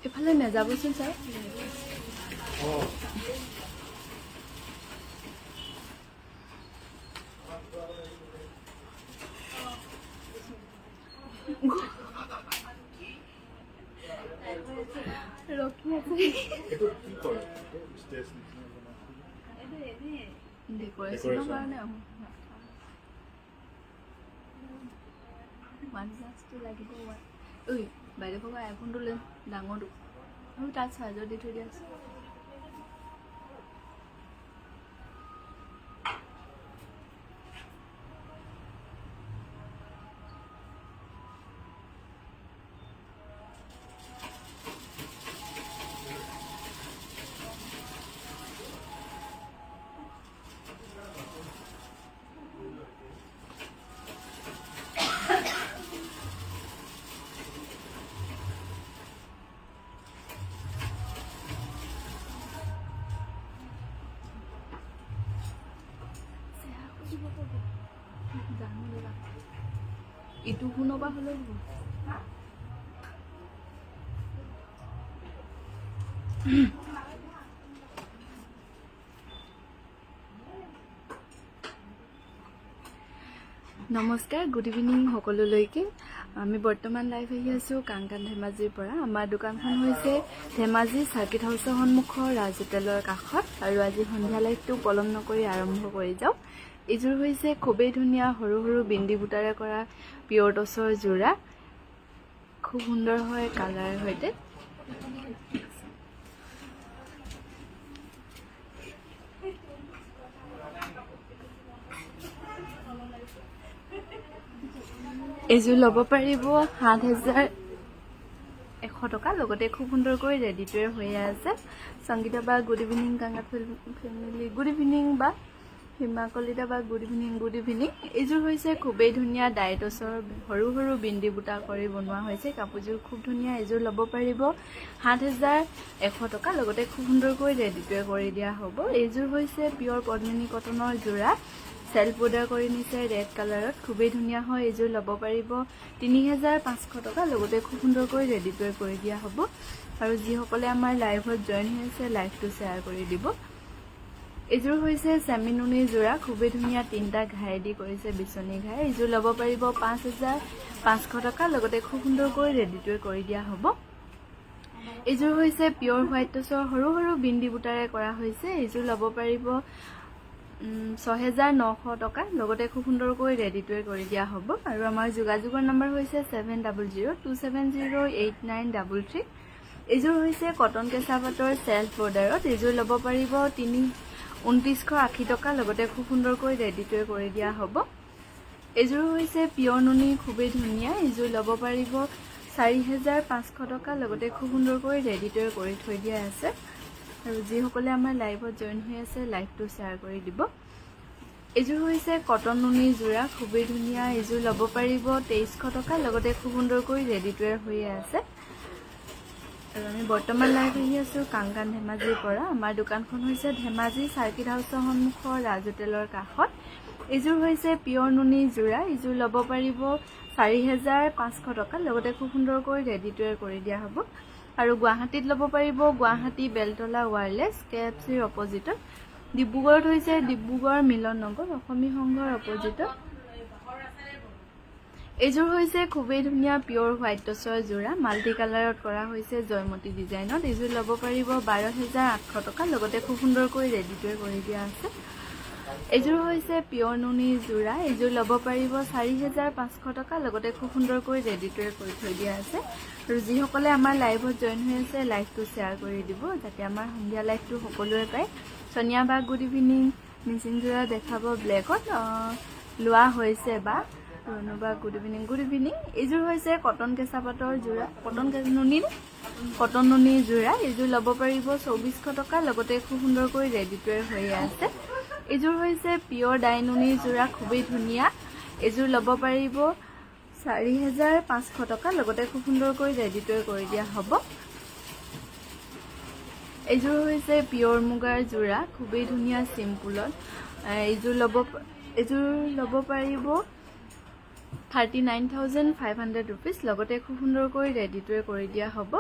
এফালে নেযাবচোন ছাৰ ৰখি আছে ডেকৰেশ্যনৰ কাৰণে ওৱান প্লাছটো লাগিব ঐ বাইদেউ ভগা আইফোনটো লৈ ডাঙৰটো আৰু তাত চাৰ্জাৰ দি থৈ দিয়া আছে ইটো শুনৰ পৰা হ'লেও হ'ব নমস্কাৰ গুড ইভিনিং সকলোলৈকে আমি বৰ্তমান লাইভ আহি আছোঁ কাংকান ধেমাজিৰ পৰা আমাৰ দোকানখন হৈছে ধেমাজি চাৰ্কিট হাউচৰ সন্মুখৰ ৰাজ হোটেলৰ কাষত আৰু আজি সন্ধিয়া লাইভটো পলম নকৰি আৰম্ভ কৰি যাওঁ এইযোৰ হৈছে খুবেই ধুনীয়া সৰু সৰু বিন্দি বুটাৰে কৰা পিয়ৰ টছৰ যোৰা খুব সুন্দৰ হয় কালাৰ সৈতে এইযোৰ ল'ব পাৰিব ৭,১০০ টকা লগতে খুব সুন্দৰকৈ ৰেডি টু ৱেৰ হৈ আছে সংগীতা বা গুড ইভিনিং কাংকাত ফেমিলি গুড ইভিনিং বা হিমা কলিতা বা গুড ইভিনিং এইযোৰ হৈছে খুবেই ধুনীয়া ডাইটছৰ সৰু সৰু বিন্দি বুটা কৰি বনোৱা হৈছে কাপোৰযোৰ খুব ধুনীয়া এইযোৰ ল'ব পাৰিব ৭,১০০ টকা লগতে খুব সুন্দৰকৈ ৰেডি টু ৱেৰ কৰি দিয়া হ'ব এইযোৰ হৈছে পিয়ৰ পদ্মিনী কটনৰ যোৰা সেলফ বৰ্ডাৰ কৰি নিছে ৰেড কালাৰত খুবেই ধুনীয়া হয় এইযোৰ ল'ব পাৰিব ৩,৫০০ টকা লগতে খুব সুন্দৰকৈ ৰেডি টু ৱেৰ কৰি দিয়া হ'ব আৰু যিসকলে আমাৰ লাইভত জইন হৈ আছে লাইভটো শ্বেয়াৰ কৰি দিব এইযোৰ হৈছে চেমিনুনি যোৰা খুবেই ধুনীয়া তিনিটা ঘাই দি কৰিছে বিচনী ঘাই এইযোৰ ল'ব পাৰিব ৫,৫০০ টকা লগতে খুব সুন্দৰকৈ ৰেডি টু ৱেৰ কৰি দিয়া হ'ব এইযোৰ হৈছে পিয়ৰ হোৱাইট টছৰ সৰু সৰু বিন্দি বুটাৰে কৰা হৈছে এইযোৰ ল'ব পাৰিব ৬,৯০০ টকা লগতে খুব সুন্দৰকৈ ৰেডি টু ৱেৰ কৰি দিয়া হ'ব আৰু আমাৰ যোগাযোগৰ নম্বৰ হৈছে 7002708933 এইযোৰ হৈছে কটন কেঁচা পাটৰ সেলফ বৰ্ডাৰত এইযোৰ ল'ব পাৰিব ২৯৮০ টকা লগতে খুব সুন্দৰকৈ ৰেডি টু ৱেৰ কৰি দিয়া হ'ব এইযোৰ হৈছে পিয়ৰ নুনি খুবেই ধুনীয়া এইযোৰ ল'ব পাৰিব ৪,৫০০ টকা লগতে খুব সুন্দৰকৈ ৰেডি টু ৱেৰ কৰি থৈ দিয়া আছে আৰু যিসকলে আমাৰ লাইভত জইন হৈ আছে লাইভটো শ্বেয়াৰ কৰি দিব এইযোৰ হৈছে কটন নুনি যোৰা খুবেই ধুনীয়া এইযোৰ ল'ব পাৰিব ২৩০০ টকা লগতে খুব সুন্দৰকৈ ৰেডি টু ৱেৰ হৈ আছে আৰু আমি বৰ্তমান লাইভ আহি আছোঁ কাংকান ধেমাজিৰ পৰা আমাৰ দোকানখন হৈছে ধেমাজি চাৰ্কিট হাউচৰ সন্মুখৰ ৰাজ হোটেলৰ কাষত এইযোৰ হৈছে পিয়ৰ নুনি যোৰা এইযোৰ ল'ব পাৰিব ৪,৫০০ টকা লগতে খুব সুন্দৰকৈ ৰেডি টু ৱেৰ কৰি দিয়া হ'ব আৰু গুৱাহাটীত ল'ব পাৰিব গুৱাহাটী বেলতলা ৱায়াৰলেছ KFCৰ অপজিটত ডিব্ৰুগড়ত হৈছে ডিব্ৰুগড় মিলন নগৰ অসমী সংঘৰ অপজিটত এইযোৰ হৈছে খুবেই ধুনীয়া পিয়ৰ হোৱাইট টছৰ যোৰা মাল্টি কালাৰত কৰা হৈছে জয়মতী ডিজাইনত এইযোৰ ল'ব পাৰিব ১২,৮০০ টকা লগতে খুব সুন্দৰকৈ ৰেডি টু ৱেৰ কৰি দিয়া আছে এইযোৰ হৈছে পিয়ৰ নুনি যোৰা এইযোৰ ল'ব পাৰিব ৪,৫০০ টকা লগতে খুব সুন্দৰকৈ ৰেডি টু ৱেৰ কৰি থৈ দিয়া আছে আৰু যিসকলে আমাৰ লাইভত জইন হৈ আছে লাইভটো শ্বেয়াৰ কৰি দিব যাতে আমাৰ সন্ধিয়া লাইভটো সকলোৱে পায় সোনিয়া বা গুড ইভিনিং মিচিং যোৰা দেখাব ব্লেকত লোৱা হৈছে বা ৰণুবা গুড ইভিনিং এইযোৰ হৈছে কটন কেঁচা পাটৰ যোৰা কটন নুনি যোৰা এইযোৰ ল'ব পাৰিব ২৪০০ টকা লগতে খুব সুন্দৰকৈ ৰেডি টু ৱেৰ হৈ আছে এইযোৰ হৈছে পিয়ৰ ডাইনুনি যোৰা খুবেই ধুনীয়া এইযোৰ ল'ব পাৰিব ৪,৫০০ টকা লগতে খুব সুন্দৰকৈ ৰেডি টু ৱেৰ কৰি দিয়া হ'ব এইযোৰ হৈছে পিয়ৰ মুগাৰ যোৰা খুবেই ধুনীয়া চিম্পুলত এইযোৰ ল'ব পাৰিব 39,500 रुपीस লগতে খুব সুন্দৰকৈ ৰেডি টু ৱেৰ কৰি দিয়া হ'ব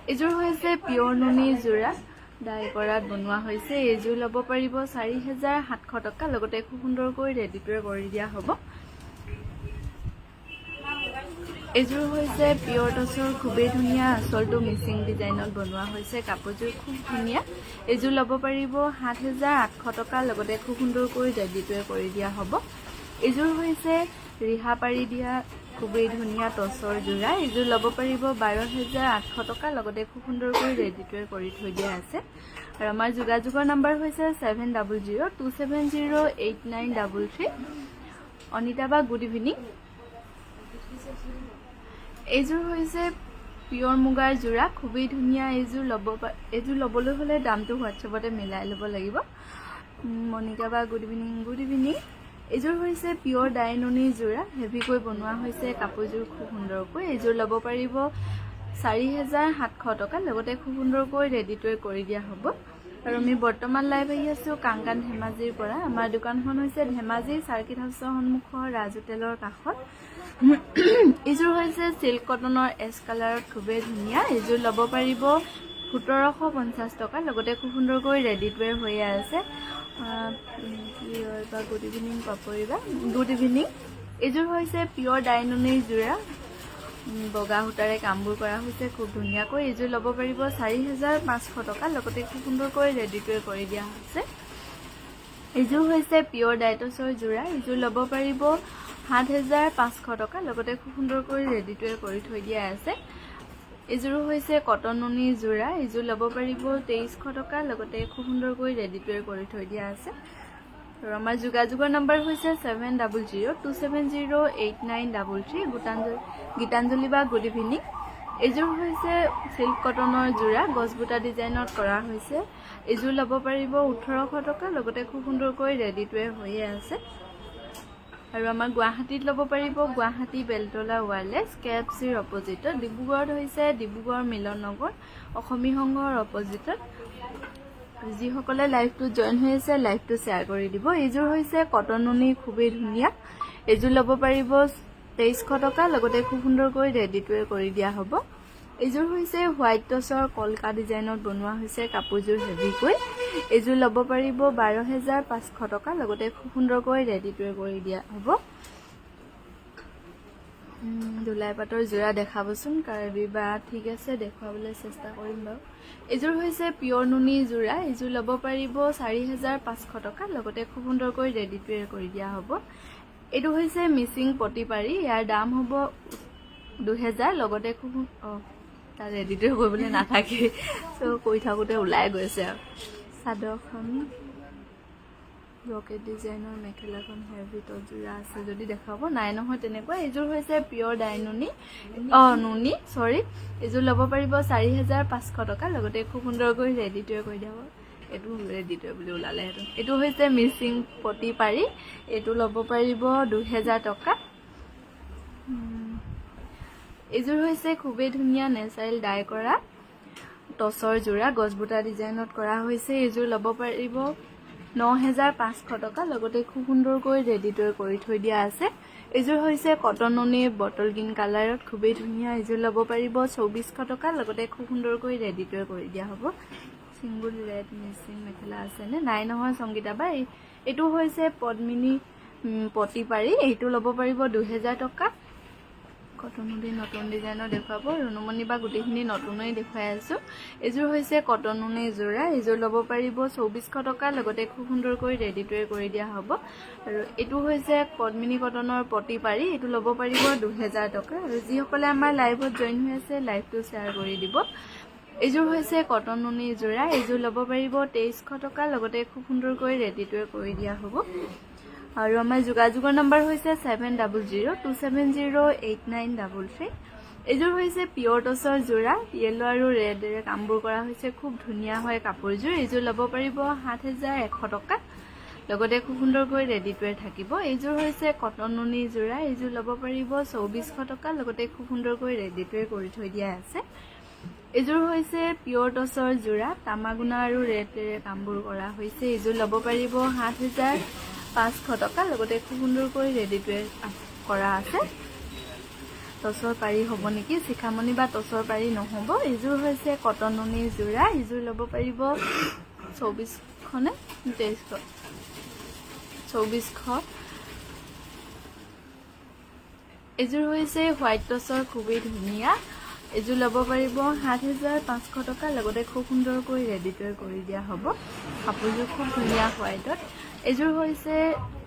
এইযোৰ হৈছে পিয়ৰ নুনি যোৰা ডাই কৰাত বনোৱা হৈছে এইযোৰ ল'ব পাৰিব 4700 টকা লগতে খুব সুন্দৰকৈ ৰেডিটোৱে কৰি দিয়া হ'ব এইযোৰ হৈছে পিয়ৰ টছৰ খুবেই ধুনীয়া আঁচলটো মিচিং ডিজাইনত বনোৱা হৈছে কাপোৰযোৰ খুব ধুনীয়া এইযোৰ ল'ব পাৰিব 7800 টকা লগতে খুব সুন্দৰকৈ ৰেডিটোৱে কৰি দিয়া হ'ব এইযোৰ হৈছে ৰিহা পাৰি দিয়া খুবেই ধুনীয়া টছৰ যোৰা এইযোৰ ল'ব পাৰিব 12800 টকা লগতে খুব সুন্দৰকৈ ৰেডিটোৱে কৰি থৈ দিয়া আছে আৰু আমাৰ যোগাযোগৰ নম্বৰ হৈছে 7002708933 অনিতা বা গুড ইভিনিং এইযোৰ হৈছে পিয়ৰ মুগাৰ যোৰা খুবেই ধুনীয়া এইযোৰ ল'বলৈ হ'লে দামটো হোৱাটছএপতে মিলাই ল'ব লাগিব মনিকা বা গুড ইভিনিং এইযোৰ হৈছে পিয়ৰ ডাই নুনি যোৰা হেভিকৈ বনোৱা হৈছে কাপোৰযোৰ খুব সুন্দৰকৈ এইযোৰ ল'ব পাৰিব 4700 টকা লগতে খুব সুন্দৰকৈ ৰেডিটোৱে কৰি দিয়া হ'ব আৰু আমি বৰ্তমান লাইভ আহি আছো কাংগান ধেমাজিৰ পৰা আমাৰ দোকানখন হৈছে ধেমাজি চাৰ্কিট হাউছৰ সন্মুখৰ ৰাজ হোটেলৰ কাষত এইযোৰ হৈছে সিল্ক কটনৰ এছ কালাৰত খুবেই ধুনীয়া এইযোৰ ল'ব পাৰিব 1750 টকা লগতে খুব সুন্দৰকৈ ৰেডিটোৱে হৈ আছে গুড ইভিনিং পাপৰিবা গুড ইভিনিং এইযোৰ হৈছে পিয়ৰ ডাইনুনিৰ যোৰা বগা সূতাৰে কামবোৰ কৰা হৈছে খুব ধুনীয়াকৈ এইযোৰ ল'ব পাৰিব 4500 টকা লগতে খুব সুন্দৰকৈ ৰেডিটোৱে কৰি দিয়া হৈছে এইযোৰ হৈছে পিয়ৰ ডাইটছৰ যোৰা এইযোৰ ল'ব পাৰিব 7500 টকা লগতে খুব সুন্দৰকৈ ৰেডিটোৱে কৰি থৈ দিয়া আছে এইযোৰ হৈছে কটন নুনি যোৰা এইযোৰ ল'ব পাৰিব 2300 টকা লগতে খুব সুন্দৰকৈ ৰেডিটোৱে কৰি থৈ দিয়া আছে আৰু আমাৰ যোগাযোগৰ নম্বৰ হৈছে 7002708933 গীতাঞ্জলি বা গুড ইভিনিং এইযোৰ হৈছে সিল্ক কটনৰ যোৰা গছবুটা ডিজাইনত কৰা হৈছে এইযোৰ ল'ব পাৰিব 1800 টকা লগতে খুব সুন্দৰকৈ ৰেডিটোৱে হৈ আছে আৰু আমাৰ গুৱাহাটীত ল'ব পাৰিব গুৱাহাটী বেলতলা ওয়াৰলেছ কেএফচিৰ অপজিটত ডিব্ৰুগড়ত হৈছে ডিব্ৰুগড় মিলন নগৰ অসমী সংঘৰ অপজিটত যিসকলে লাইভটো জয়েন হৈ আছে লাইভটো শ্বেয়াৰ কৰি দিব এইযোৰ হৈছে কটন নুনি খুবেই ধুনীয়া এইযোৰ ল'ব পাৰিব 2300 টকা লগতে খুব সুন্দৰকৈ ৰেডিটোৱে কৰি দিয়া হ'ব এইযোৰ হৈছে হোৱাইট টছৰ কলকা ডিজাইনত বনোৱা হৈছে কাপোৰযোৰ হেভিকৈ এইযোৰ ল'ব পাৰিব 12500 টকা লগতে খুব সুন্দৰকৈ ৰেডিটোৱে কৰি দিয়া হ'ব দুলাই পাটৰ যোৰা দেখাবচোন কাৰ্বি বা ঠিক আছে দেখুৱাবলৈ চেষ্টা কৰিম বাৰু এইযোৰ হৈছে পিয়ৰ নুনি যোৰা এইযোৰ ল'ব পাৰিব 4500 টকা লগতে খুব সুন্দৰকৈ ৰেডিটোৱে কৰি দিয়া হ'ব এইটো হৈছে মিচিং পটি পাৰি ইয়াৰ দাম হ'ব 2000 লগতে খুব তাৰ ৰেডিটোৱে কৰিবলৈ নাথাকে সো কৈ থাকোতে ওলাই গৈছে আৰু চাদৰখন ৰকেট ডিজাইনৰ মেখেলাখন হেভি যোৰা আছে যদি দেখাব নাই নহয় তেনেকুৱা এইযোৰ হৈছে পিয়ৰ ডাইনুনি নুনি সৰি এইযোৰ ল'ব পাৰিব 4500 টকা লগতে খুব সুন্দৰকৈ ৰেডিটোৱে কৰি দিয়া হ'ব এইটো ৰেডিটোৱে বুলি ওলালে এইটো হৈছে মিচিং পটি পাৰি এইটো ল'ব পাৰিব 2000 টকা এইযোৰ হৈছে খুবেই ধুনীয়া নেচাৰেল ডাই কৰা টছৰ যোৰা গছবুটা ডিজাইনত কৰা হৈছে এইযোৰ ল'ব পাৰিব 9500 টকা লগতে খুব সুন্দৰকৈ ৰেডিটোৱে কৰি থৈ দিয়া আছে এইযোৰ হৈছে কটন নুনি বটল গ্ৰীণ কালাৰত খুবেই ধুনীয়া এইযোৰ ল'ব পাৰিব 2400 টকা লগতে খুব সুন্দৰকৈ ৰেডিটোৱে কৰি দিয়া হ'ব সিংগুল ৰেড মিচিং মেখেলা আছে নে নাই নহয় সংগীতা বাই এইটো হৈছে পদ্মিনী পটি পাৰি এইটো ল'ব পাৰিব 2000 টকা কটন নুনি নতুন ডিজাইনৰ দেখুৱাব ৰুণুমণি বা গোটেইখিনি নতুনেই দেখুৱাই আছো এইযোৰ হৈছে কটন নুনি যোৰা এইযোৰ ল'ব পাৰিব 2400 টকা লগতে খুব সুন্দৰকৈ ৰেডিটোৱে কৰি দিয়া হ'ব আৰু এইটো হৈছে পদ্মিনী কটনৰ পটি পাৰি এইটো ল'ব পাৰিব 2000 টকা আৰু যিসকলে আমাৰ লাইভত জয়েন হৈ আছে লাইভটো শ্বেয়াৰ কৰি দিব এইযোৰ হৈছে কটন নুনি যোৰা এইযোৰ ল'ব পাৰিব 2300 টকা লগতে খুব সুন্দৰকৈ ৰেডিটোৱে কৰি দিয়া হ'ব আৰু আমাৰ যোগাযোগৰ নম্বৰ হৈছে 7002708933 এইযোৰ হৈছে পিয়ৰ টছৰ যোৰা ইয়েলো আৰু ৰেডেৰে কামবোৰ কৰা হৈছে খুব ধুনীয়া হয় কাপোৰযোৰ এইযোৰ ল'ব পাৰিব 7100 টকা লগতে খুব সুন্দৰকৈ ৰেডিটোৱে থাকিব এইযোৰ হৈছে কটন নুনি যোৰা এইযোৰ ল'ব পাৰিব 2400 টকা লগতে খুব সুন্দৰকৈ ৰেডিটোৱে কৰি থৈ দিয়া আছে এইযোৰ হৈছে পিয়ৰ টছৰ যোৰা তামাগুনা আৰু ৰেডেৰে কামবোৰ কৰা হৈছে এইযোৰ ল'ব পাৰিব 7500 টকা লগতে খুব সুন্দৰকৈ ৰেডিটোৱে কৰা আছে টচৰ পাৰি হ'ব নেকি, শিখামণি বা টচৰ পাৰি নহ'ব। এইযোৰ হৈছে কটন নুনি যোৰা, এইযোৰ ল'ব পাৰিব 2400 নে 2300, 2400। এইযোৰ হৈছে হোৱাইট টচৰ খুবেই ধুনীয়া, এইযোৰ ল'ব পাৰিব 7500 টকা, লগতে খুব সুন্দৰকৈ ৰেডি কৰি দিয়া হ'ব। কাপোৰযোৰ খুব ধুনীয়া হোৱাইটত। এইযোৰ হৈছে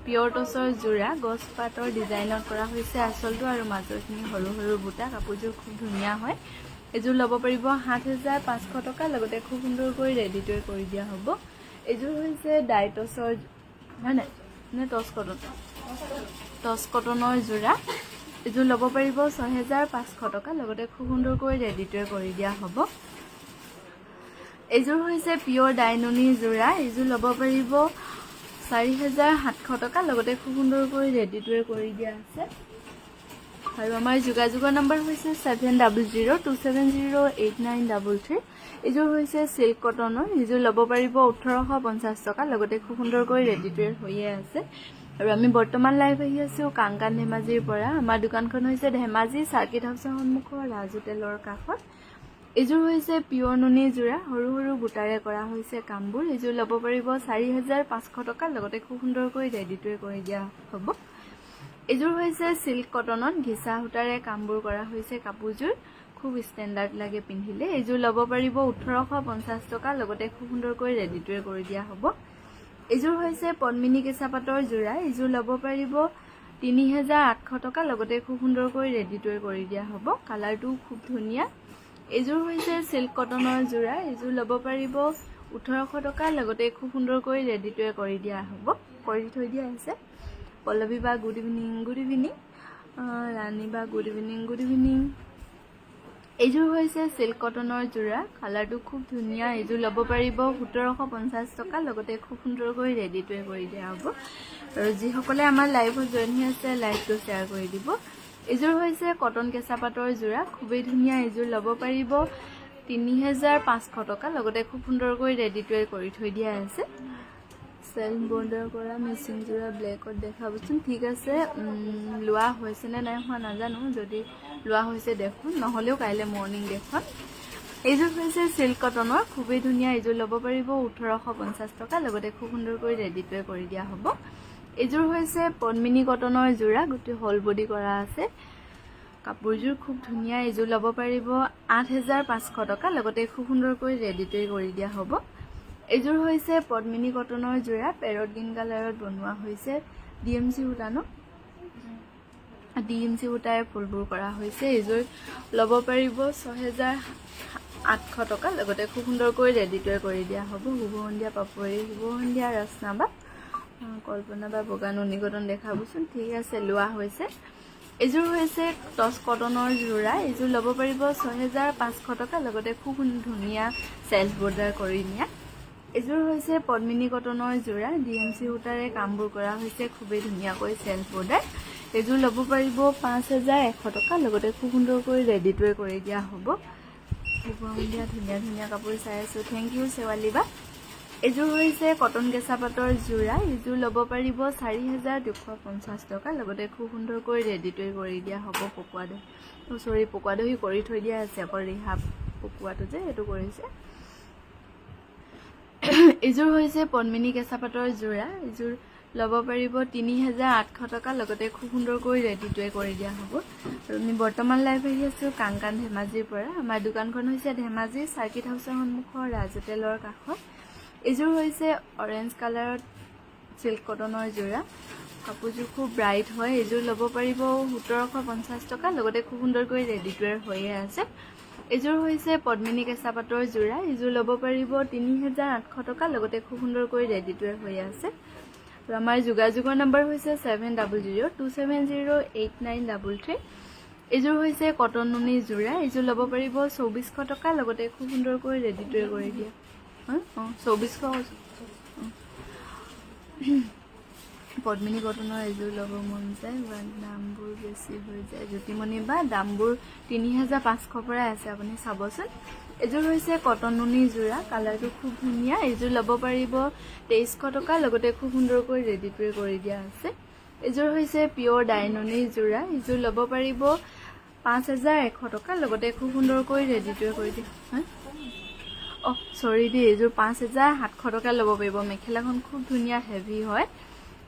পিয়ৰ টচৰ যোৰা, গছ পাতৰ ডিজাইনত কৰা হৈছে আঁচলটো আৰু মাজৰখিনি সৰু সৰু বুটা। কাপোৰযোৰ খুব ধুনীয়া হয়। এইযোৰ ল'ব পাৰিব 7500 টকা, লগতে খুব সুন্দৰকৈ ৰেডি কৰি দিয়া হ'ব। এইযোৰ হৈছে ডাই টচৰ, হয় নাই নে টচ কটন, টচ কটনৰ যোৰা। এইযোৰ ল'ব পাৰিব 6500 টকা, লগতে খুব সুন্দৰকৈ ৰেডি কৰি দিয়া হ'ব। এইযোৰ হৈছে পিয়ৰ ডাইনুনি যোৰা, এইযোৰ ল'ব পাৰিব 4700 টকা, লগতে খুব সুন্দৰকৈ ৰেডি কৰি দিয়া আছে। আৰু আমাৰ যোগাযোগৰ নম্বৰ হৈছে 7002708933। এইযোৰ হৈছে চিল্ক কটনৰ, এইযোৰ ল'ব পাৰিব 1850 টকা, লগতে খুব সুন্দৰকৈ ৰেডি হৈয়ে আছে। আৰু আমি বৰ্তমান লাইভ আহি আছো কাংকান ধেমাজিৰ পৰা। আমাৰ দোকানখন হৈছে ধেমাজি চাৰ্কিট হাউচৰ সন্মুখৰ ৰাজ হোটেলৰ কাষত। এইযোৰ হৈছে পিয়ৰ নুনি যোৰা, সৰু সৰু বুটাৰে কৰা হৈছে কামবোৰ। এইযোৰ ল'ব পাৰিব 4500 টকা, লগতে খুব সুন্দৰকৈ ৰেডি কৰি দিয়া হ'ব। এইযোৰ হৈছে চিল্ক কটনত ঘিচা সূতাৰে কামবোৰ কৰা হৈছে কাপোৰযোৰ, খুব ষ্টেণ্ডাৰ্ড লাগে পিন্ধিলে। এইযোৰ ল'ব পাৰিব 1850 টকা, লগতে খুব সুন্দৰকৈ ৰেডি কৰি দিয়া হ'ব। এইযোৰ হৈছে পদ্মিনী কেঁচা পাতৰ যোৰা, এইযোৰ ল'ব পাৰিব 3800 টকা, লগতে খুব সুন্দৰকৈ ৰেডি কৰি দিয়া হ'ব। কালাৰটো খুব ধুনীয়া। এইযোৰ হৈছে চিল্ক কটনৰ যোৰা, এইযোৰ ল'ব পাৰিব 1800 টকা, লগতে খুব সুন্দৰকৈ ৰেডি কৰি দিয়া হ'ব, কৰি থৈ দিয়া আছে। পল্লৱী বা গুড ইভিনিং, গুড ইভিনিং। ৰাণী বা গুড ইভিনিং, গুড ইভিনিং। এইযোৰ হৈছে চিল্ক কটনৰ যোৰা, কালাৰটো খুব ধুনীয়া। এইযোৰ ল'ব পাৰিব 1750 টকা, লগতে খুব সুন্দৰকৈ ৰেডি কৰি দিয়া হ'ব। আৰু যিসকলে আমাৰ লাইভত জইন হৈ আছে লাইভটো শ্বেয়াৰ কৰি দিব। এইযোৰ হৈছে কটন কেঁচা পাতৰ যোৰা, খুবেই ধুনীয়া। এইযোৰ ল'ব পাৰিব 3500 টকা, লগতে খুব সুন্দৰকৈ ৰেডি কৰি থৈ দিয়া আছে। চেল্ফ বৰ্ডাৰ কৰা মেচিন যোৰা ব্লেকত দেখাবচোন। ঠিক আছে, লোৱা হৈছে নে নাই হোৱা নাজানো, যদি লোৱা হৈছে দেখোন, নহ'লেও কাইলৈ মৰ্ণিং দেখুৱাম। এইযোৰ হৈছে চিল্ক কটনৰ, খুবেই ধুনীয়া। এইযোৰ ল'ব পাৰিব 1850 টকা, লগতে খুব সুন্দৰকৈ ৰেডি কৰি দিয়া হ'ব। এইযোৰ হৈছে পদ্মিনী কটনৰ যোৰা, গোটেই হল বডি কৰা আছে, কাপোৰযোৰ খুব ধুনীয়া। এইযোৰ ল'ব পাৰিব 8500 টকা, লগতে খুব সুন্দৰকৈ ৰেডি কৰি দিয়া হ'ব। এইযোৰ হৈছে পদ্মিনী কটনৰ যোৰা, পেৰট গ্ৰীণ কালাৰত বনোৱা হৈছে, DMC সূতা ন, DMC সূতাৰে ফুলবোৰ কৰা হৈছে। এইযোৰ ল'ব পাৰিব 6800 টকা, লগতে খুব সুন্দৰকৈ ৰেডি কৰি দিয়া হ'ব। শুভ সন্ধিয়া পাপৰি, শুভ সন্ধিয়া ৰচনা বা কল্পনা বা বগা নুনি কটন দেখাবচোন। ঠিক আছে, লোৱা হৈছে। এইযোৰ হৈছে টচ কটনৰ যোৰা, এইযোৰ ল'ব পাৰিব 6500 টকা, লগতে খুব ধুনীয়া চেল্ফ বৰ্ডাৰ কৰি নিয়া। এইযোৰ হৈছে পদ্মিনী কটনৰ যোৰা, DMC সূতাৰে কামবোৰ কৰা হৈছে, খুবেই ধুনীয়াকৈ চেল্ফ বৰ্ডাৰ। এইযোৰ ল'ব পাৰিব 5100 টকা, লগতে খুব সুন্দৰকৈ ৰেডি কৰি দিয়া হ'ব। শুভ সন্ধিয়া, ধুনীয়া ধুনীয়া কাপোৰ চাই আছোঁ, থেংক ইউ শেৱালী বা। এইযোৰ হৈছে কটন কেঁচা পাতৰ যোৰা, এইযোৰ ল'ব পাৰিব 4250 টকা, লগতে খুব সুন্দৰকৈ ৰেডি কৰি দিয়া হ'ব। পকোৱা দহি, পকোৱা দহি কৰি থৈ দিয়া আছে, আকৌ ৰিহা পকোৱাটো যে সেইটো কৰিছে। এইযোৰ হৈছে পদ্মিনী কেঁচা পাতৰ যোৰা, এইযোৰ ল'ব পাৰিব 3800 টকা, লগতে খুব সুন্দৰকৈ ৰেডি কৰি দিয়া হ'ব। আৰু আমি বৰ্তমান লাইভ আহি আছোঁ কাংকান ধেমাজিৰ পৰা। আমাৰ দোকানখন হৈছে ধেমাজি চাৰ্কিট হাউচৰ সন্মুখৰ ৰাজ হোটেলৰ কাষত। এইযোৰ হৈছে অৰেঞ্জ কালাৰত চিল্ক কটনৰ যোৰা, কাপোৰযোৰ খুব ব্ৰাইট হয়। এইযোৰ ল'ব পাৰিব 1750 টকা, লগতে খুব সুন্দৰকৈ ৰেডি হৈয়ে আছে। এইযোৰ হৈছে পদ্মিনী কেঁচা পাতৰ যোৰা, এইযোৰ ল'ব পাৰিব 3800 টকা, লগতে খুব সুন্দৰকৈ ৰেডি হৈয়ে আছে। আৰু আমাৰ যোগাযোগৰ নম্বৰ হৈছে 7002708933। এইযোৰ হৈছে কটন নুনি যোৰা, এইযোৰ ল'ব পাৰিব 2400 টকা, লগতে খুব সুন্দৰকৈ ৰেডি কৰি দিয়া। 2400। পদ্মিনী কটনৰ এইযোৰ ল'ব মন যায়, দামবোৰ বেছি হৈ যায়। জ্যোতিমণি বা দামবোৰ 3500 পৰাই আছে, আপুনি চাবচোন। এইযোৰ হৈছে কটন নুনি যোৰা, কালাৰটো খুব ধুনীয়া। এইযোৰ ল'ব পাৰিব 2300 টকা, লগতে খুব সুন্দৰকৈ ৰেডি কৰি দিয়া আছে। এইযোৰ হৈছে পিয়ৰ ডাইনুনি যোৰা, এইযোৰ ল'ব পাৰিব 5100 টকা লগতে খুব সুন্দৰকৈ ৰেডিটোৱে কৰি দিয়া হা সৰি দেই এইযোৰ 5700 টকা ল'ব পাৰিব মেখেলাখন খুব ধুনীয়া হেভি হয়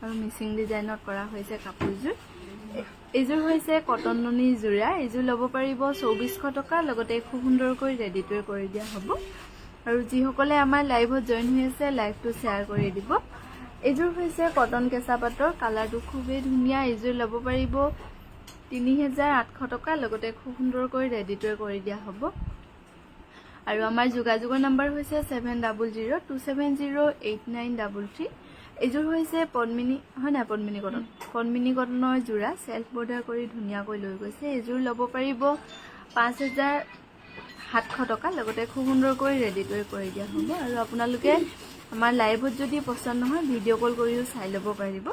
আৰু মিচিং ডিজাইনত কৰা হৈছে কাপোৰযোৰ এইযোৰ হৈছে কটন নুনি যোৰা এইযোৰ ল'ব পাৰিব 2400 টকা লগতে খুব সুন্দৰকৈ ৰেডিটোৱে কৰি দিয়া হ'ব আৰু যিসকলে আমাৰ লাইভত জয়েন হৈ আছে লাইভটো শ্বেয়াৰ কৰি দিব এইযোৰ হৈছে কটন কেঁচা পাটৰ কালাৰটো খুবেই ধুনীয়া এইযোৰ ল'ব পাৰিব 3800 টকা লগতে খুব সুন্দৰকৈ ৰেডিটোৱে কৰি দিয়া হ'ব আৰু আমাৰ যোগাযোগৰ নম্বৰ হৈছে 7002708933 এইযোৰ হৈছে পদ্মিনী হয় না পদ্মিনী কটনৰ যোৰা সেলফ বৰ্ডাৰ কৰি ধুনীয়াকৈ লৈ গৈছে এইযোৰ ল'ব পাৰিব 5700 টকা লগতে খুব সুন্দৰকৈ ৰেডিটোৱে কৰি দিয়া হ'ব আৰু আপোনালোকে আমাৰ লাইভত যদি পছন্দ নহয় ভিডিঅ' কল কৰিও চাই ল'ব পাৰিব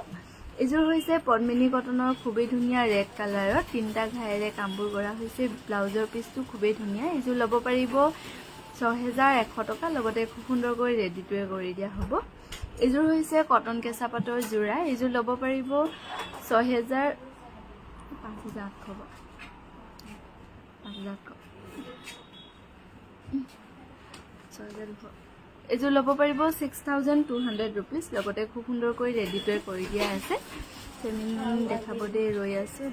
এইযোৰ হৈছে পদ্মিনী কটনৰ খুবেই ধুনীয়া ৰেড কালাৰত তিনটা ঘাইৰে কামবোৰ কৰা হৈছে ব্লাউজৰ পিচটো খুবেই ধুনীয়া এইযোৰ ল'ব পাৰিব 6100 টকা লগতে খুব সুন্দৰকৈ ৰেডিটোৱে কৰি দিয়া হ'ব এইযোৰ হৈছে কটন কেঁচা পাটৰ যোৰা এইযোৰ ল'ব পাৰিব 5800 এইযোৰ ল'ব পাৰিব 6200 rupees লগতে খুব সুন্দৰকৈ ৰেডিটোৱে কৰি দিয়া আছে চেমিনুনি দেখাব দেই ৰৈ আছে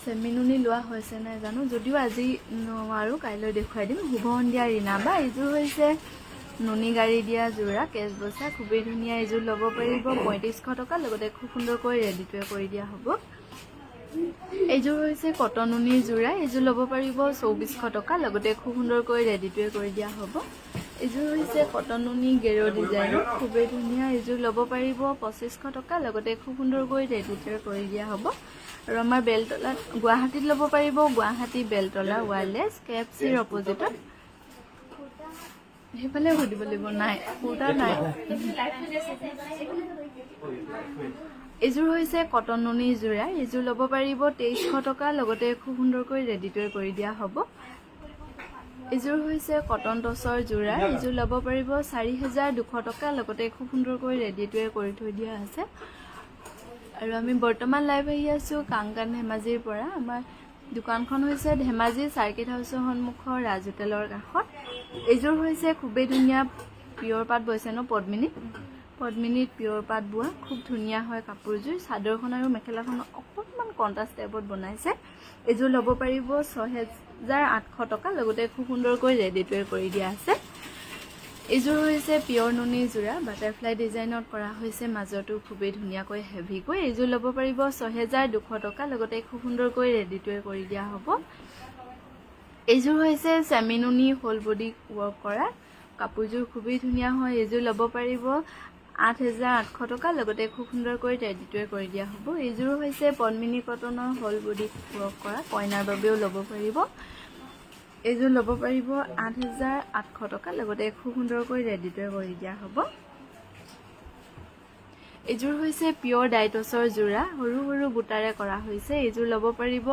চেমিনুনি লোৱা হৈছে নাই জানো যদিও আজি নোৱাৰো কাইলৈ দেখুৱাই দিম শুভ সন্ধিয়া ৰীণা বা এইযোৰ হৈছে নুনি গাড়ী দিয়া যোৰা কেছ বসা খুবেই ধুনীয়া এইযোৰ ল'ব পাৰিব 3500 টকা লগতে খুব সুন্দৰকৈ ৰেডিটোৱে কৰি দিয়া হ'ব এইযোৰ হৈছে কটন নুনি যোৰা এইযোৰ ল'ব পাৰিব 2400 টকা লগতে খুব সুন্দৰকৈ ৰেডিটোৱে কৰি দিয়া হ'ব এইযোৰ হৈছে কটন নুনি গেৰো ডিজাইনৰ খুবেই ধুনীয়া এইযোৰ ল'ব পাৰিব 2500 টকা লগতে খুব সুন্দৰকৈ ৰেডিটোৱে কৰি দিয়া হ'ব আৰু আমাৰ বেলতলা গুৱাহাটীত ল'ব পাৰিব গুৱাহাটী বেলতলা ওয়্যাৰলেছ কেএফচিৰ অপজিটত হেফালে সুধিব লাগিব নাই কুৰ্তা নাই এইযোৰ হৈছে কটন নুনি যোৰা এইযোৰ ল'ব পাৰিব 2300 টকা লগতে খুব সুন্দৰকৈ ৰেডিটোৱে কৰি দিয়া হ'ব এইযোৰ হৈছে কটন টছৰ যোৰা এইযোৰ ল'ব পাৰিব 4200 টকা লগতে খুব সুন্দৰকৈ ৰেডিটোৱে কৰি থৈ দিয়া আছে আৰু আমি বৰ্তমান লাইভ আহি আছো কাংকান ধেমাজিৰ পৰা আমাৰ দোকানখন হৈছে ধেমাজি সাৰ্কিট হাউছৰ সন্মুখৰ ৰাজ হোটেলৰ কাষত এইযোৰ হৈছে খুবেই ধুনীয়া পিয়ৰ পাট বৈছে ন পদ্মিনীত পিয়ৰ পাট বোৱা খুব ধুনীয়া হয় কাপোৰযোৰ চাদৰখন আৰু মেখেলাখন অকণমান কন্ট্ৰাষ্ট টাইপত বনাইছে এইযোৰ ল'ব পাৰিব 6800 টকা লগতে খুব সুন্দৰকৈ ৰেডিটোৱে কৰি দিয়া আছে এইযোৰ হৈছে পিয়ৰ নুনি যোৰা বাটাৰফ্লাই ডিজাইনত কৰা হৈছে মাজৰটো খুবেই ধুনীয়াকৈ হেভিকৈ এইযোৰ ল'ব পাৰিব 6200 টকা লগতে খুব সুন্দৰকৈ ৰেডিটোৱে কৰি দিয়া হ'ব এইযোৰ হৈছে চেমিনুনি হোল বডি ৱৰ্ক কৰা কাপোৰযোৰ খুবেই ধুনীয়া হয় এইযোৰ ল'ব পাৰিব 8800 টকা লগতে খুব সুন্দৰকৈ ৰেডিটোৱে কৰি দিয়া হ'ব এইযোৰ হৈছে পদ্মিনী কটনৰ হোল বডি ৱৰ্ক কৰা কইনাৰ বাবেও ল'ব পাৰিব এইযোৰ ল'ব পাৰিব 8800 টকা লগতে খুব সুন্দৰকৈ ৰেডিটোৱে কৰি দিয়া হ'ব এইযোৰ হৈছে পিয়ৰ ডাইটছৰ যোৰা সৰু সৰু বুটাৰে কৰা হৈছে এইযোৰ ল'ব পাৰিব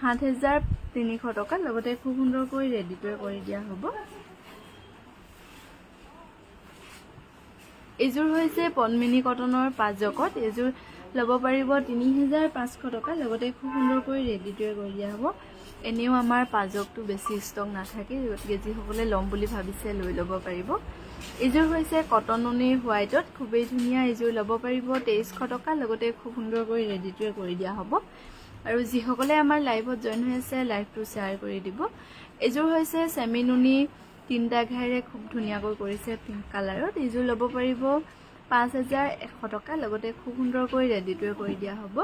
7300 টকা লগতে খুব সুন্দৰকৈ ৰেডিটোৱে কৰি দিয়া হ'ব এইযোৰ হৈছে পদ্মিনী কটনৰ পাঁচজকত এইযোৰ ল'ব পাৰিব 3500 টকা লগতে খুব সুন্দৰকৈ ৰেডিটোৱে কৰি দিয়া হ'ব এনেও আমাৰ পাঁচজকটো বেছি ষ্টক নাথাকে গতিকে যিসকলে ল'ম বুলি ভাবিছে লৈ ল'ব পাৰিব এইযোৰ হৈছে কটন নুনি হোৱাইটত খুবেই ধুনীয়া এইযোৰ ল'ব পাৰিব 2300 টকা লগতে খুব সুন্দৰকৈ ৰেডিটোৱে কৰি দিয়া হ'ব আৰু যিসকলে আমাৰ লাইভত জয়েন হৈ আছে লাইভটো শ্বেয়াৰ কৰি দিব এইযোৰ হৈছে চেমিনুনি তিনটা ঘাইৰে খুব ধুনীয়াকৈ কৰিছে পিংক কালাৰত এইযোৰ ল'ব পাৰিব 5100 টকা লগতে খুব সুন্দৰকৈ ৰেডিটোৱে কৰি দিয়া হ'ব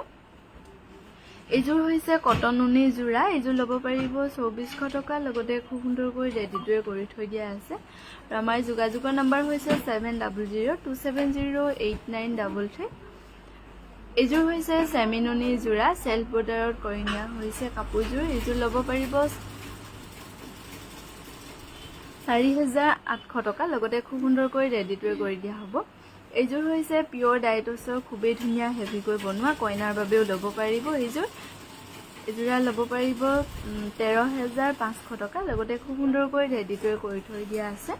এইযোৰ হৈছে কটন নুনি যোৰা এইযোৰ ল'ব পাৰিব 2400 টকা লগতে খুব সুন্দৰকৈ ৰেডিটোৱে কৰি থৈ দিয়া আছে আৰু আমাৰ যোগাযোগৰ নম্বৰ হৈছে 7002708933 এইযোৰ হৈছে চেমিনুনি যোৰা সেলফ বৰ্ডাৰত কৰি নিয়া হৈছে কাপোৰযোৰ এইযোৰ ল'ব পাৰিব 4800 টকা লগতে খুব সুন্দৰকৈ ৰেডিটোৱে কৰি দিয়া হ'ব এইযোৰ হৈছে পিয়ৰ ডাইটছৰ খুবেই ধুনীয়া হেভিকৈ বনোৱা কইনাৰ বাবেও ল'ব পাৰিব এইযোৰা ল'ব পাৰিব 13500 টকা লগতে খুব সুন্দৰকৈ ৰেডিটোৱে কৰি থৈ দিয়া আছে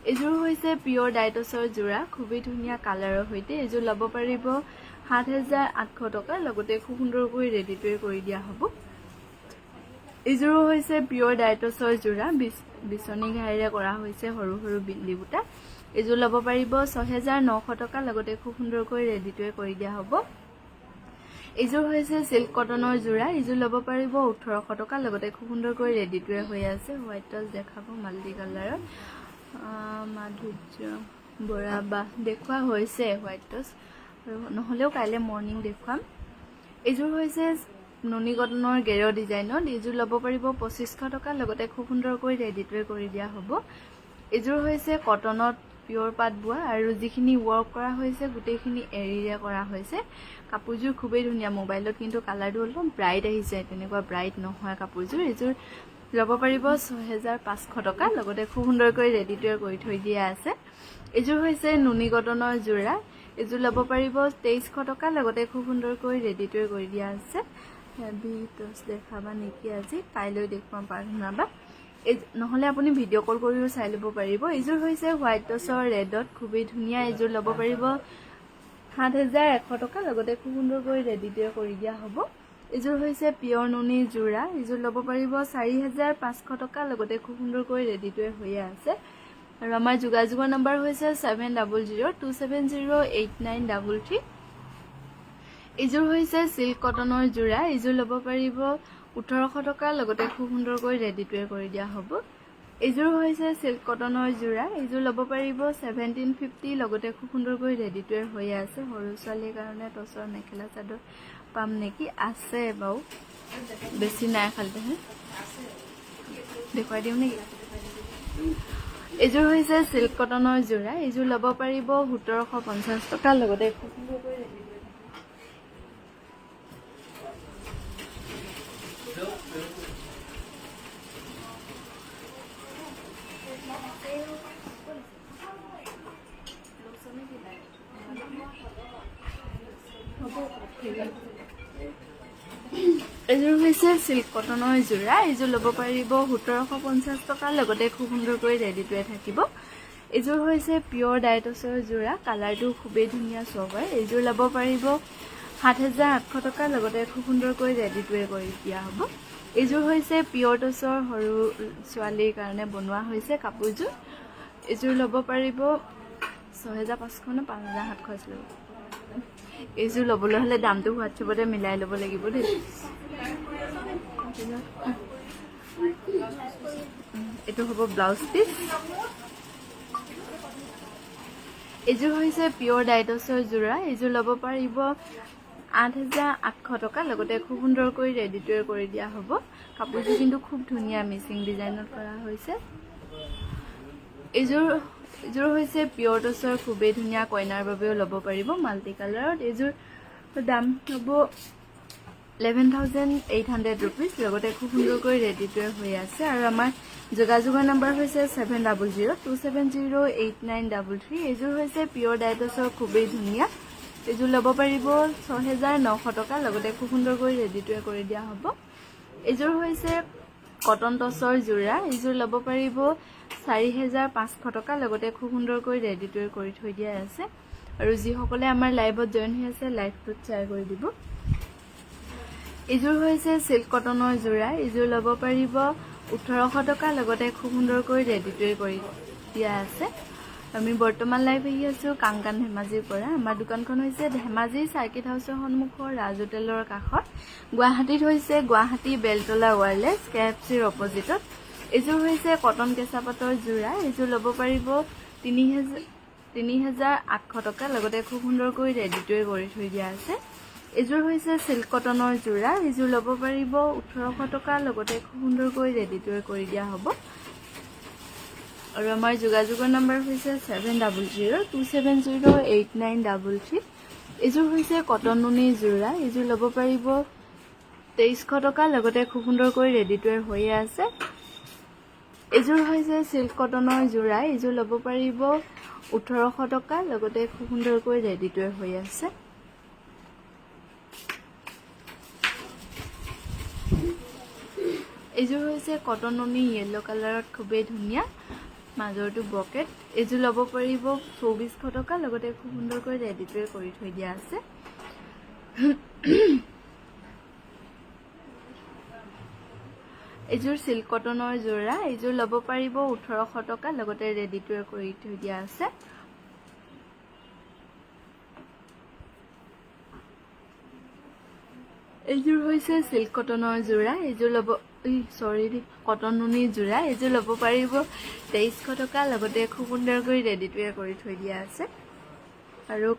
এইযোৰ হৈছে পিয়ৰ ডাইটছৰ যোৰা খুবেই ধুনীয়া কালাৰৰ সৈতে এইযোৰ ল'ব পাৰিব 7,800 টকা লগতে খুব সুন্দৰকৈ ৰেডিটোৱে কৰি দিয়া হ'ব এইযোৰো হৈছে পিয়ৰ ডাইটছৰ যোৰা বিচনী ঘাইৰে কৰা হৈছে সৰু সৰু বিন্দি বুটা এইযোৰ ল'ব পাৰিব 6,900 টকা লগতে খুব সুন্দৰকৈ ৰেডিটোৱে কৰি দিয়া হ'ব এইযোৰ হৈছে সিল্ক কটনৰ যোৰা এইযোৰ ল'ব পাৰিব 1,800 টকা লগতে খুব সুন্দৰকৈ ৰেডিটোৱে হৈ আছে হোৱাইট টচ দেখাব মাল্টি কালাৰত মাধুৰ্য বৰা বা দেখুৱা হৈছে হোৱাইট টচ নহলেও কাইলে মৰ্নিং দেখুৱাম এইযোৰ হৈছে নুনি কটনৰ গেৰ ডিজাইনৰ এইযোৰ ল'ব পাৰিব 2,500 টকা লগতে খুব সুন্দৰকৈ ৰেডিটোৱে কৰি দিয়া হ'ব এইযোৰ হৈছে কটনত পিয়ৰ পাট বোৱা আৰু যিখিনি ওয়াৰ্ক কৰা হৈছে গোটেইখিনি এৰিৰে কৰা হৈছে কাপোৰযোৰ খুবেই ধুনীয়া মোবাইলত কিন্তু কালাৰটো অলপ ব্ৰাইট আহিছে তেনেকুৱা ব্ৰাইট নহয় কাপোৰযোৰ এইযোৰ ল'ব পাৰিব 6,500 টকা লগতে খুব সুন্দৰকৈ ৰেডিটোৱে কৰি থৈ দিয়া আছে এইযোৰ হৈছে নুনি কটনৰ যোৰা এইযোৰ ল'ব পাৰিব 2,300 টকা লগতে খুব সুন্দৰকৈ ৰেডিটোৱে কৰি দিয়া আছে হেভি টচ দেখাবা নেকি আজি কাইলৈ দেখুৱাম পাৰনাবা নহলে আপুনি ভিডিঅ' কল কৰিও চাই ল'ব পাৰিব এইযোৰ হৈছে হোৱাইট টচৰ ৰেডত খুবেই ধুনীয়া এইযোৰ ল'ব পাৰিব 7,100 টকা লগতে খুব সুন্দৰকৈ ৰেডিটোৱে কৰি দিয়া হ'ব এইযোৰ হৈছে পিয়ৰ নুনি যোৰা এইযোৰ ল'ব পাৰিব 4,500 টকা লগতে খুব সুন্দৰকৈ ৰেডিটোৱে হৈ আছে আৰু আমাৰ যোগাযোগৰ নম্বৰ হৈছে 7002708933 এইযোৰ হৈছে সিল্ক কটনৰ যোৰা এইযোৰ ল'ব পাৰিব 1,800 টকা লগতে খুব সুন্দৰকৈ ৰেডিটোৱে কৰি দিয়া হ'ব এইযোৰ হৈছে সিল্ক কটনৰ যোৰা এইযোৰ ল'ব পাৰিব 1,750 লগতে খুব সুন্দৰকৈ ৰেডিটোৱে হৈ আছে সৰু ছোৱালীৰ কাৰণে টচৰ মেখেলা চাদৰ পাম নেকি আছে বাৰু বেছি নাই খালি দেখুৱাই দিওঁ নেকি এইযোৰ হৈছে সিল্ক কটনৰ যোৰা এইযোৰ ল'ব পাৰিব 1,750 টকা লগতে খুব সুন্দৰকৈ ৰেডিটোৱে এইযোৰ হৈছে সিল্ক কটনৰ যোৰা এইযোৰ ল'ব পাৰিব 1,750 টকা লগতে খুব সুন্দৰকৈ ৰেডিটোৱে থাকিব এইযোৰ হৈছে পিয়ৰ ডাইটছৰ যোৰা কালাৰটো খুবেই ধুনীয়া চব হয় এইযোৰ ল'ব পাৰিব 7,800 টকা লগতে খুব সুন্দৰকৈ ৰেডিটোৱে কৰি দিয়া হ'ব এইযোৰ হৈছে পিয়ৰ টচৰ সৰু ছোৱালীৰ কাৰণে বনোৱা হৈছে কাপোৰযোৰ এইযোৰ ল'ব পাৰিব 6,500 নে 5,700 ল'ব এইযোৰ ল'বলৈ হলে দামটো হোৱাটছএপতে মিলাই ল'ব লাগিব দেই এইটো হ'ব ব্লাউজ পিস এইযোৰ হৈছে পিয়ৰ ডাইটছৰ যোৰা এইযোৰ ল'ব পাৰিব 8,800 টকা লগতে খুব সুন্দৰকৈ ৰেডিটোৱে কৰি দিয়া হ'ব কাপোৰযোৰ কিন্তু খুব ধুনীয়া মিচিং ডিজাইনত কৰা হৈছে এইযোৰ হৈছে পিয়ৰ টচৰ খুবেই ধুনীয়া কইনাৰ বাবেও ল'ব পাৰিব মাল্টি কালাৰত এইযোৰ দাম হ'ব 11,800 rupees লগতে খুব সুন্দৰকৈ ৰেডিটোৱে হৈ আছে আৰু আমাৰ যোগাযোগৰ নম্বৰ হৈছে 7002708933 এইযোৰ হৈছে পিয়ৰ ডাইটছৰ খুবেই ধুনীয়া এইযোৰ ল'ব পাৰিব 6,900 টকা লগতে খুব সুন্দৰকৈ ৰেডিটোৱে কৰি দিয়া হ'ব এইযোৰ হৈছে কটন টচৰ যোৰা এইযোৰ ল'ব পাৰিব 4,500 টকা লগতে খুব সুন্দৰকৈ ৰেডিটোৱে কৰি থৈ দিয়া আছে আৰু যিসকলে আমাৰ লাইভত জয়েন হৈ আছে লাইভটোত শ্বেয়াৰ কৰি দিব এইযোৰ হৈছে সিল্ক কটনৰ যোৰা এইযোৰ ল'ব পাৰিব 1,800 টকা লগতে খুব সুন্দৰকৈ ৰেডিটোৱে কৰি দিয়া আছে আমি বৰ্তমান লাইভ আহি আছো কাংকান ধেমাজিৰ পৰা আমাৰ দোকানখন হৈছে ধেমাজি সাৰ্কিট হাউছৰ সন্মুখৰ ৰাজ হোটেলৰ কাষত গুৱাহাটীত হৈছে গুৱাহাটী বেলতলা ওয়াৰলেছ কেএফচিৰ অপজিটত এইযোৰ হৈছে কটন কেঁচা পাটৰ যোৰা এইযোৰ ল'ব পাৰিব 3,800 টকা লগতে খুব সুন্দৰকৈ ৰেডিটোৱে কৰি থৈ দিয়া আছে এইযোৰ হৈছে সিল্ক কটনৰ যোৰা এইযোৰ ল'ব পাৰিব 1,800 টকা লগতে খুব সুন্দৰকৈ ৰেডিটোৱে কৰি দিয়া হ'ব আৰু আমাৰ যোগাযোগৰ নম্বৰ হৈছে 7002708933 এইযোৰ হৈছে কটন নুনি যোৰা এইযোৰ ল'ব পাৰিব 2,300 টকা লগতে খুব সুন্দৰকৈ ৰেডিটোৱে হৈ আছে এইযোৰ হৈছে সিল্ক কটনৰ যোৰা এইযোৰ ল'ব পাৰিব 1,800 টকা লগতে খুব সুন্দৰকৈ ৰেডিটোৱে হৈ আছে এইযোৰ হৈছে কটন নুনি ইয়েলো কালাৰত খুবেই ধুনীয়া মাজৰটো বকেট এইযোৰ ল'ব পাৰিব 2,400 টকা লগতে খুব সুন্দৰকৈ ৰেডিটোৱে কৰি থৈ দিয়া আছে এইযোৰ সিল্ক কটনৰ যোৰা এইযোৰ ল'ব পাৰিব 1800 টকা লগতে ৰেডি টু ৱেৰ কৰি থৈ দিয়া আছে এইযোৰ হৈছে সিল্ক কটনৰ যোৰা এইযোৰ ল'ব কটন নুনি যোৰা এইযোৰ ল'ব পাৰিব 2300 টকা লগতে খুব সুন্দৰকৈ ৰেডি টু ৱেৰ কৰি থৈ দিয়া আছে আৰু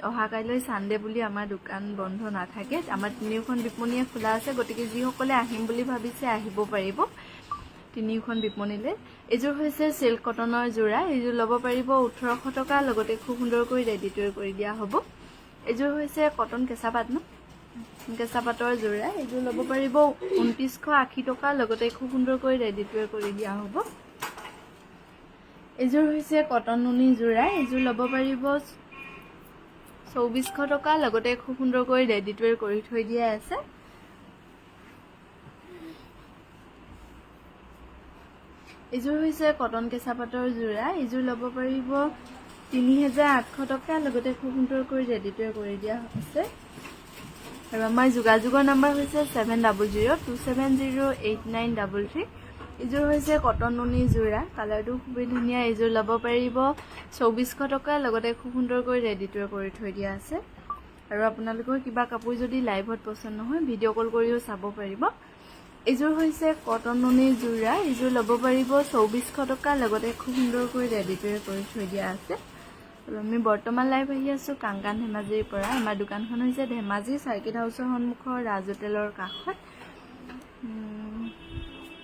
অহা কাইলৈ সানডে বুলি আমাৰ দোকান বন্ধ নাথাকে আমাৰ তিনিখন বিপণীয়ে খোলা আছে গতিকে যিসকলে আহিম বুলি ভাবিছে আহিব পাৰিব তিনিখন বিপণীলে এইযোৰ হৈছে সিল্ক কটনৰ যোৰা এইযোৰ ল'ব পাৰিব 1800 টকা লগতে খুব সুন্দৰকৈ ৰেডি টু ৱেৰ কৰি দিয়া হ'ব এইযোৰ হৈছে কটন কেঁচা পাট কেঁচা পাটৰ যোৰা এইযোৰ ল'ব পাৰিব 2980 টকা লগতে খুব সুন্দৰকৈ ৰেডি টু ৱেৰ কৰি দিয়া হ'ব এইযোৰ হৈছে কটন নুনি যোৰা এইযোৰ ল'ব পাৰিব 2400 টকা লগতে খুব সুন্দৰকৈ ৰেডি টু ৱেৰ কৰি থৈ দিয়া আছে এইযোৰ হৈছে কটন কেঁচা পাটৰ যোৰা এইযোৰ ল'ব পাৰিব 3800 টকা লগতে খুব সুন্দৰকৈ ৰেডি টু ৱেৰ কৰি দিয়া হৈছে আৰু আমাৰ যোগাযোগৰ নম্বৰ হৈছে 7002708933 এইযোৰ হৈছে কটন নুনি যোৰা কালাৰটো খুবেই ধুনীয়া এইযোৰ ল'ব পাৰিব 2400 টকা লগতে খুব সুন্দৰকৈ ৰেডি টু ৱেৰ কৰি থৈ দিয়া আছে আৰু আপোনালোকৰ কিবা কাপোৰ যদি লাইভত পছন্দ নহয় ভিডিঅ' কল কৰিও চাব পাৰিব এইযোৰ হৈছে কটন নুনি যোৰা এইযোৰ ল'ব পাৰিব 2400 টকা লগতে খুব সুন্দৰকৈ ৰেডি টু ৱেৰ কৰি থৈ দিয়া আছে আৰু আমি বৰ্তমান লাইভ আহি আছো কাংকান ধেমাজিৰ পৰা আমাৰ দোকানখন হৈছে ধেমাজি সাৰ্কিট হাউছৰ সন্মুখৰ ৰাজ হোটেলৰ কাষত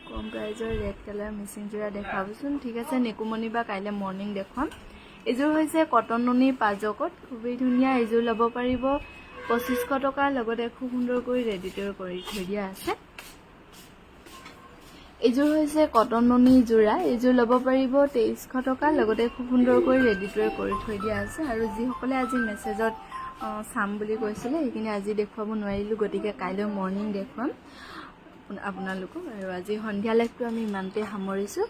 কম প্ৰাইজৰ ৰেড কালাৰ মিচিং যোৰা দেখাবচোন ঠিক আছে নেকুমণি বা কাইলৈ মৰ্নিং দেখুৱাম এইযোৰ হৈছে কটন নুনি পাজকত খুবেই ধুনীয়া এইযোৰ ল'ব পাৰিব 2500 টকা লগতে খুব সুন্দৰকৈ ৰেডি টু ৱেৰ কৰি থৈ দিয়া আছে এইযোৰ হৈছে কটন নুনি যোৰা এইযোৰ ল'ব পাৰিব 2300 টকা লগতে খুব সুন্দৰকৈ ৰেডি টু ৱেৰ কৰি থৈ দিয়া আছে আৰু যিসকলে আজি মেছেজত চাম বুলি কৈছিলে সেইখিনি আজি দেখুৱাব নোৱাৰিলোঁ গতিকে কাইলৈ মৰ্নিং দেখুৱাম আপোনালোকক আৰু আজি সন্ধিয়া লাইভটো আমি ইমানতে সামৰিছোঁ